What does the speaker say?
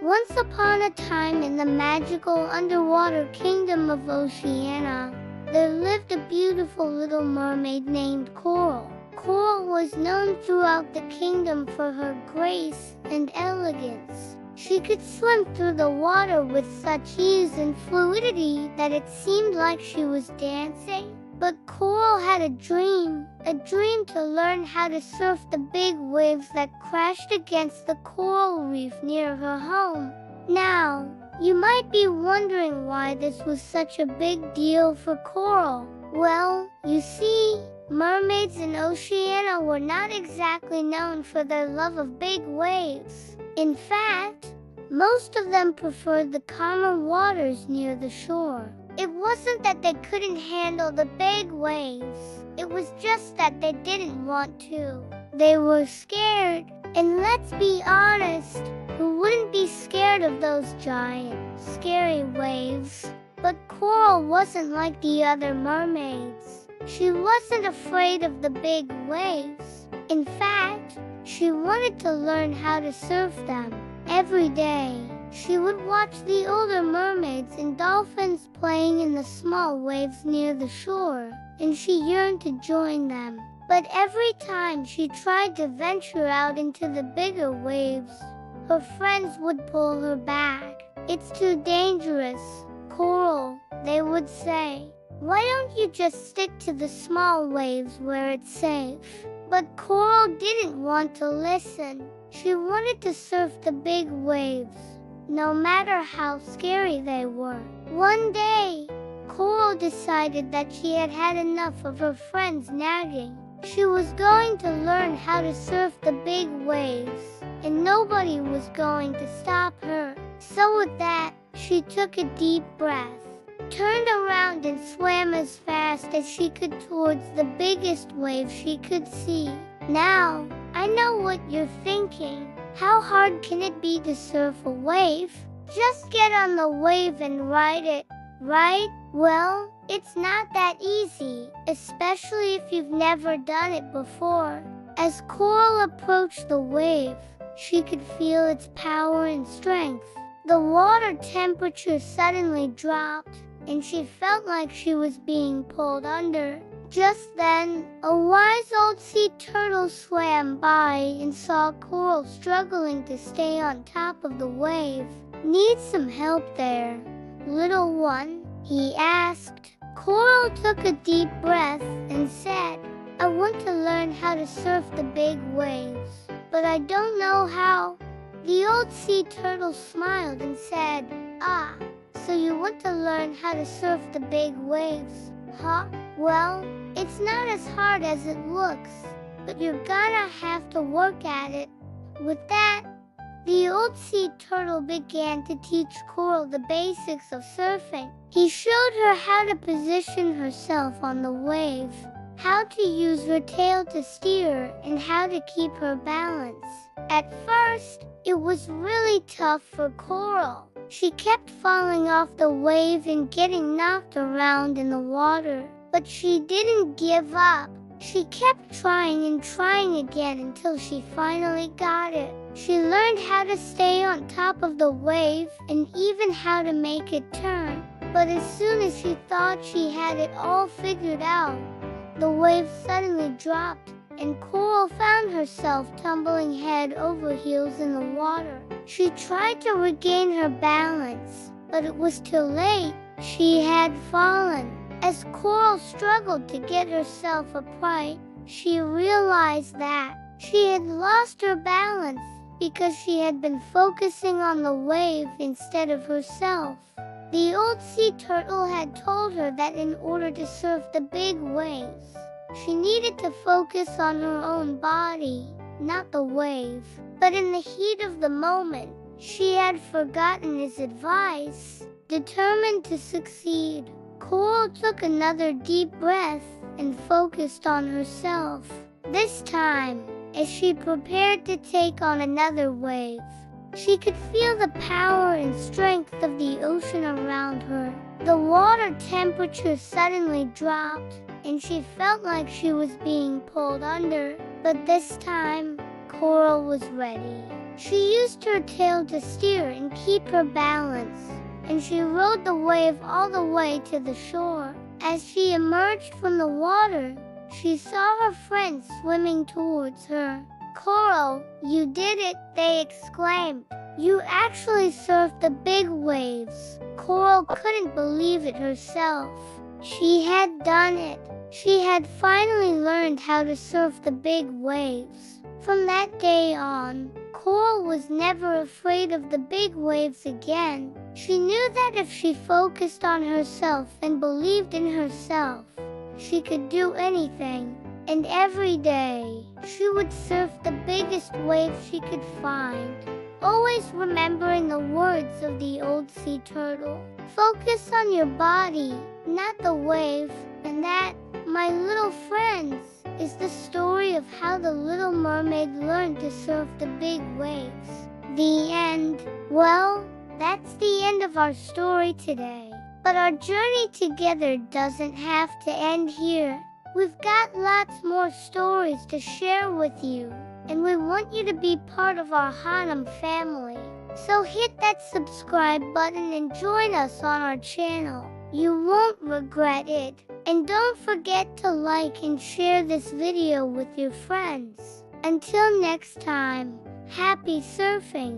Once upon a time in the magical underwater kingdom of Oceania, there lived a beautiful little mermaid named Coral. Coral was known throughout the kingdom for her grace and elegance. She could swim through the water with such ease and fluidity that it seemed like she was dancing. But Coral had a dream to learn how to surf the big waves that crashed against the coral reef near her home. Now, you might be wondering why this was such a big deal for Coral. Well, you see, mermaids in Oceania were not exactly known for their love of big waves. In fact, most of them preferred the calmer waters near the shore. It wasn't that they couldn't handle the big waves. It was just that they didn't want to. They were scared. And let's be honest, who wouldn't be scared of those giant, scary waves? But Coral wasn't like the other mermaids. She wasn't afraid of the big waves. In fact, she wanted to learn how to surf them. Every day, she would watch the older mermaids and dolphins playing in the small waves near the shore, and she yearned to join them. But every time she tried to venture out into the bigger waves, her friends would pull her back. "It's too dangerous, Coral," they would say. "Why don't you just stick to the small waves where it's safe?" But Coral didn't want to listen. She wanted to surf the big waves, no matter how scary they were. One day, Coral decided that she had had enough of her friends nagging. She was going to learn how to surf the big waves, and nobody was going to stop her. So with that, she took a deep breath, turned around and swam as fast as she could towards the biggest wave she could see. Now, I know what you're thinking. How hard can it be to surf a wave? Just get on the wave and ride it, right? Well, it's not that easy, especially if you've never done it before. As Coral approached the wave, she could feel its power and strength. The water temperature suddenly dropped, and she felt like she was being pulled under. Just then, a wise old sea turtle swam by and saw Coral struggling to stay on top of the wave. "Need some help there, little one?" he asked. Coral took a deep breath and said, "I want to learn how to surf the big waves, but I don't know how." The old sea turtle smiled and said, "Ah, so you want to learn how to surf the big waves, huh? Well, it's not as hard as it looks, but you're gonna have to work at it." With that, the old sea turtle began to teach Coral the basics of surfing. He showed her how to position herself on the wave, how to use her tail to steer, and how to keep her balance. At first, it was really tough for Coral. She kept falling off the wave and getting knocked around in the water. But she didn't give up. She kept trying and trying again until she finally got it. She learned how to stay on top of the wave and even how to make it turn. But as soon as she thought she had it all figured out, the wave suddenly dropped, and Coral found herself tumbling head over heels in the water. She tried to regain her balance, but it was too late. She had fallen. As Coral struggled to get herself upright, she realized that she had lost her balance because she had been focusing on the wave instead of herself. The old sea turtle had told her that in order to surf the big waves, she needed to focus on her own body, not the wave. But in the heat of the moment, she had forgotten his advice. Determined to succeed, Coral took another deep breath and focused on herself. This time, as she prepared to take on another wave, she could feel the power and strength of the ocean around her. The water temperature suddenly dropped, and she felt like she was being pulled under. But this time, Coral was ready. She used her tail to steer and keep her balance, and she rode the wave all the way to the shore. As she emerged from the water, she saw her friends swimming towards her. "Coral, you did it!" they exclaimed. "You actually surfed the big waves." Coral couldn't believe it herself. She had done it. She had finally learned how to surf the big waves. From that day on, Coral was never afraid of the big waves again. She knew that if she focused on herself and believed in herself, she could do anything. And every day, she would surf the biggest wave she could find. Always remembering the words of the old sea turtle. Focus on your body, not the wave. And that, my little friends, is the story of how the little mermaid learned to surf the big waves. The end. Well, that's the end of our story today. But our journey together doesn't have to end here. We've got lots more stories to share with you, and we want you to be part of our Hanum family. So hit that subscribe button and join us on our channel. You won't regret it. And don't forget to like and share this video with your friends. Until next time, happy surfing!